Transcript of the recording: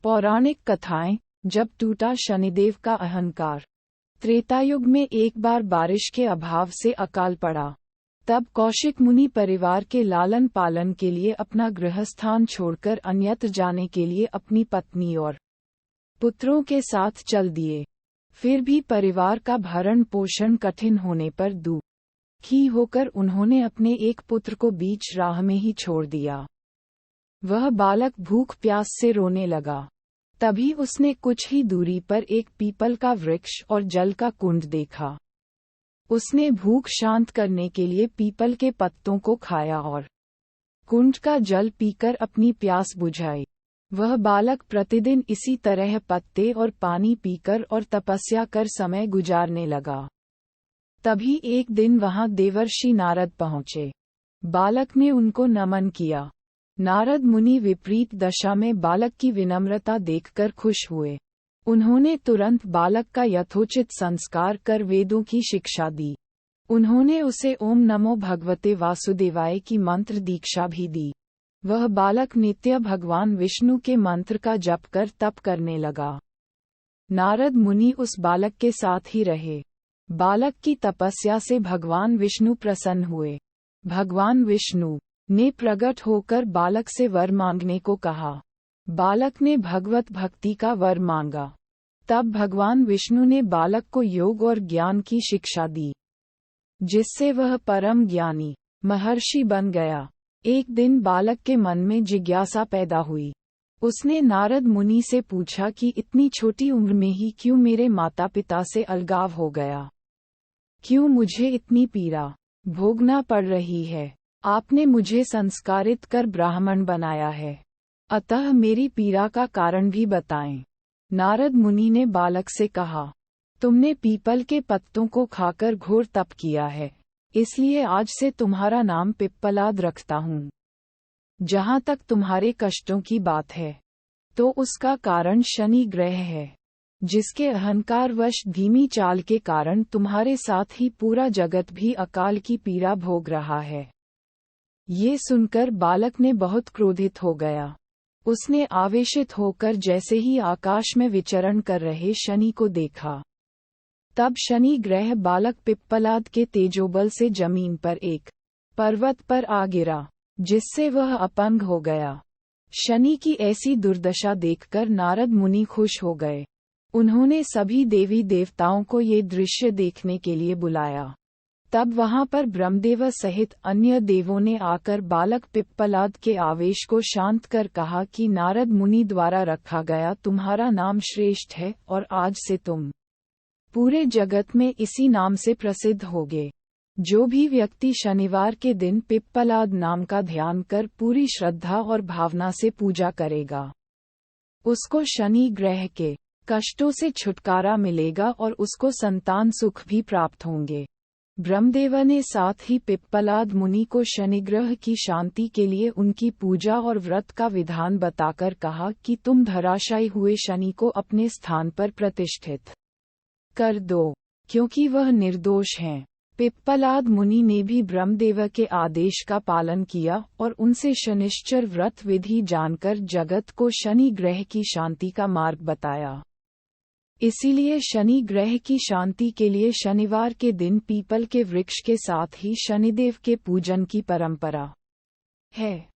पौराणिक कथाएं। जब टूटा शनिदेव का अहंकार। त्रेतायुग में एक बार बारिश के अभाव से अकाल पड़ा। तब कौशिक मुनि परिवार के लालन पालन के लिए अपना गृहस्थान छोड़कर अन्यत्र जाने के लिए अपनी पत्नी और पुत्रों के साथ चल दिए। फिर भी परिवार का भरण पोषण कठिन होने पर दुखी होकर उन्होंने अपने एक पुत्र को बीच राह में ही छोड़ दिया। वह बालक भूख प्यास से रोने लगा। तभी उसने कुछ ही दूरी पर एक पीपल का वृक्ष और जल का कुंड देखा। उसने भूख शांत करने के लिए पीपल के पत्तों को खाया और कुंड का जल पीकर अपनी प्यास बुझाई। वह बालक प्रतिदिन इसी तरह पत्ते और पानी पीकर और तपस्या कर समय गुजारने लगा। तभी एक दिन वहां देवर्षि नारद पहुंचे। बालक ने उनको नमन किया। नारद मुनि विपरीत दशा में बालक की विनम्रता देखकर खुश हुए। उन्होंने तुरंत बालक का यथोचित संस्कार कर वेदों की शिक्षा दी। उन्होंने उसे ओम नमो भगवते वासुदेवाय की मंत्र दीक्षा भी दी। वह बालक नित्य भगवान विष्णु के मंत्र का जप कर तप करने लगा। नारद मुनि उस बालक के साथ ही रहे। बालक की तपस्या से भगवान विष्णु प्रसन्न हुए। भगवान विष्णु ने प्रकट होकर बालक से वर मांगने को कहा। बालक ने भगवत भक्ति का वर मांगा। तब भगवान विष्णु ने बालक को योग और ज्ञान की शिक्षा दी, जिससे वह परम ज्ञानी महर्षि बन गया। एक दिन बालक के मन में जिज्ञासा पैदा हुई। उसने नारद मुनि से पूछा कि इतनी छोटी उम्र में ही क्यों मेरे माता पिता से अलगाव हो गया? क्यों मुझे इतनी पीड़ा भोगना पड़ रही है? आपने मुझे संस्कारित कर ब्राह्मण बनाया है, अतः मेरी पीड़ा का कारण भी बताएं। नारद मुनि ने बालक से कहा, तुमने पीपल के पत्तों को खाकर घोर तप किया है, इसलिए आज से तुम्हारा नाम पिप्पलाद रखता हूँ। जहाँ तक तुम्हारे कष्टों की बात है, तो उसका कारण शनि ग्रह है, जिसके अहंकारवश धीमी चाल के कारण तुम्हारे साथ ही पूरा जगत भी अकाल की पीड़ा भोग रहा है। ये सुनकर बालक ने बहुत क्रोधित हो गया। उसने आवेशित होकर जैसे ही आकाश में विचरण कर रहे शनि को देखा। तब शनि ग्रह बालक पिप्पलाद के तेजोबल से जमीन पर एक पर्वत पर आ गिरा, जिससे वह अपंग हो गया। शनि की ऐसी दुर्दशा देखकर नारद मुनि खुश हो गए। उन्होंने सभी देवी देवताओं को ये दृश्य देखने के लिए बुलाया। तब वहां पर ब्रह्मदेव सहित अन्य देवों ने आकर बालक पिप्पलाद के आवेश को शांत कर कहा कि नारद मुनि द्वारा रखा गया तुम्हारा नाम श्रेष्ठ है और आज से तुम पूरे जगत में इसी नाम से प्रसिद्ध होगे। जो भी व्यक्ति शनिवार के दिन पिप्पलाद नाम का ध्यान कर पूरी श्रद्धा और भावना से पूजा करेगा, उसको शनि ग्रह के कष्टों से छुटकारा मिलेगा और उसको संतान सुख भी प्राप्त होंगे। ब्रह्मदेव ने साथ ही पिप्पलाद मुनि को शनिग्रह की शांति के लिए उनकी पूजा और व्रत का विधान बताकर कहा कि तुम धराशायी हुए शनि को अपने स्थान पर प्रतिष्ठित कर दो, क्योंकि वह निर्दोष हैं। पिप्पलाद मुनि ने भी ब्रह्मदेव के आदेश का पालन किया और उनसे शनिश्चर व्रत विधि जानकर जगत को शनि ग्रह की शांति का मार्ग बताया। इसीलिए शनि ग्रह की शांति के लिए शनिवार के दिन पीपल के वृक्ष के साथ ही शनिदेव के पूजन की परंपरा है।